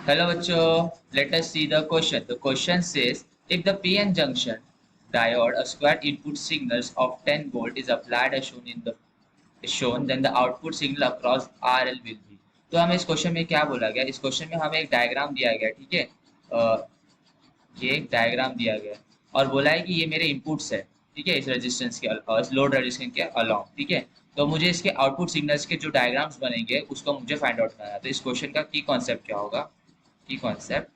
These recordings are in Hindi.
Hello, bachcho. Let us see the question. The question says, if the PN junction diode, a square input signals of 10 volt is applied as shown in the shown, then the output signal across RL will be. तो हमें इस क्वेश्चन में क्या बोला गया? इस क्वेश्चन में हमें एक डायग्राम दिया गया, ठीक है। ये एक डायग्राम दिया गया और बोला है कि ये मेरे इनपुट्स है, ठीक है, इस रेजिस्टेंस के इस लोड रेजिस्टेंस के अलोंग, ठीक है। तो मुझे इसके आउटपुट सिग्नल्स के जो डायग्राम्स बनेंगे उसको मुझे फाइंड आउट करना है। तो इस क्वेश्चन का की कॉन्सेप्ट क्या होगा? की कॉन्सेप्ट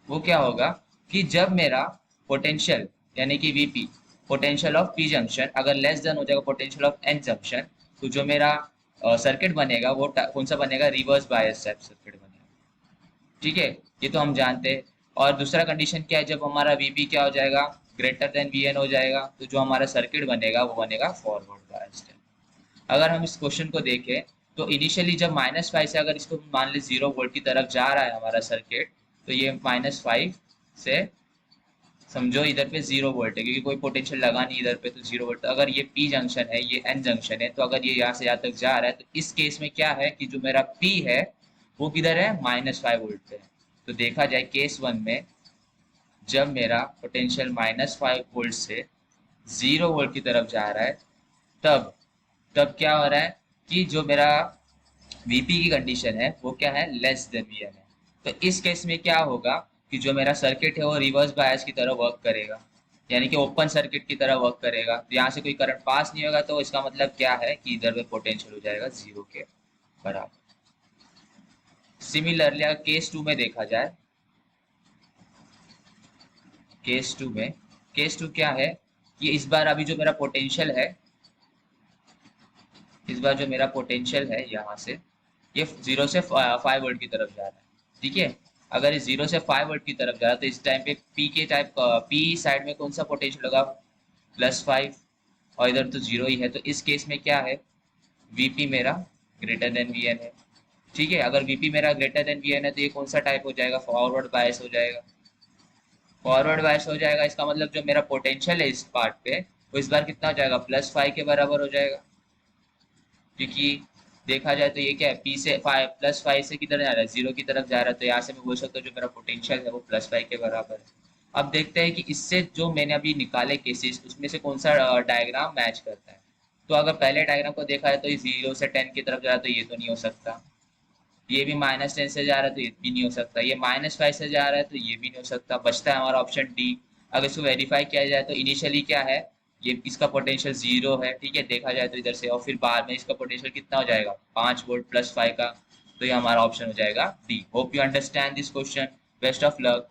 वो क्या होगा कि जब मेरा पोटेंशियल यानी कि VP, potential of P junction अगर लेस देन हो जाएगा पोटेंशियल ऑफ एन जंक्शन, तो जो मेरा सर्किट बनेगा वो कौन सा बनेगा? रिवर्स बायस टाइप सर्किट बनेगा, ठीक है। ये तो हम जानते हैं। और दूसरा कंडीशन क्या है? जब हमारा वीपी क्या हो जाएगा? ग्रेटर देन वीएन हो जाएगा, तो जो हमारा सर्किट बनेगा वो बनेगा फॉरवर्ड बायस्ड। अगर हम इस क्वेश्चन को देखें तो इनिशियली जब -5 से अगर इसको मान ली 0 वोल्ट की तरफ जा रहा है हमारा सर्किट, तो ये -5 से समझो इधर पे 0 वोल्ट है, क्योंकि कोई पोटेंशियल लगा नहीं इधर पे, तो 0 वोल्ट। अगर ये पी जंक्शन है, ये एन जंक्शन है, तो अगर ये यहाँ से यहाँ तक जा रहा है, तो इस केस में क्या है कि जो मेरा पी है वो किधर है? -5 वोल्ट पे है। तो देखा जाए केस वन में, जब मेरा पोटेंशियल -5 वोल्ट से 0 वोल्ट की तरफ जा रहा है, तब तब क्या हो रहा है कि जो मेरा वीपी की कंडीशन है वो क्या है? लेस देन वीएन है। तो इस केस में क्या होगा कि जो मेरा सर्किट है वो रिवर्स बायस की तरह वर्क करेगा, यानी कि ओपन सर्किट की तरह वर्क करेगा। तो यहाँ से कोई करंट पास नहीं होगा, तो इसका मतलब क्या है कि इधर पे पोटेंशियल हो जाएगा 0 के बराबर। सिमिलरली अगर केस टू में देखा जाए, केस टू क्या है कि इस बार अभी जो मेरा पोटेंशियल है, इस बार जो मेरा पोटेंशियल है यहाँ से, ये 0 से 5 वोल्ट की तरफ जा रहा है, ठीक है। अगर ये 0 से 5 वोल्ट की तरफ जा रहा है, तो इस टाइम पे पी के टाइप पी साइड में कौन सा पोटेंशियल होगा? +5, और इधर तो 0 ही है। तो इस केस में क्या है? वीपी मेरा ग्रेटर देन वीएन है, ठीक है। अगर वीपी मेरा ग्रेटर देन वीएन है, तो ये कौन सा टाइप हो जाएगा? फॉरवर्ड बायस हो जाएगा। फॉरवर्ड बायस हो जाएगा, इसका मतलब जो मेरा पोटेंशियल है इस पार्ट पे, वो इस बार कितना हो जाएगा? +5 के बराबर हो जाएगा, क्योंकि देखा जाए तो ये क्या है? पी से +5 से किधर जा रहा है? 0 की तरफ जा रहा है। तो यहाँ से मैं बोल सकता हूँ जो मेरा पोटेंशियल है वो +5 के बराबर है। अब देखते हैं कि इससे जो मैंने अभी निकाले केसेस, उसमें से कौन सा डायग्राम मैच करता है। तो अगर पहले डायग्राम को देखा है तो ये 0 से 10 की तरफ जा रहा है, तो ये तो नहीं हो सकता। ये भी -10 से जा रहा है, तो ये भी नहीं हो सकता। ये -5 से जा रहा है, तो ये भी नहीं हो सकता। बचता है हमारा ऑप्शन डी। अगर इसको वेरीफाई किया जाए तो इनिशियली क्या है? ये इसका पोटेंशियल 0 है, ठीक है, देखा जाए तो इधर से। और फिर बाद में इसका पोटेंशियल कितना हो जाएगा? 5 वोल्ट +5 का। तो ये हमारा ऑप्शन हो जाएगा D. Hope you understand this question. Best of luck.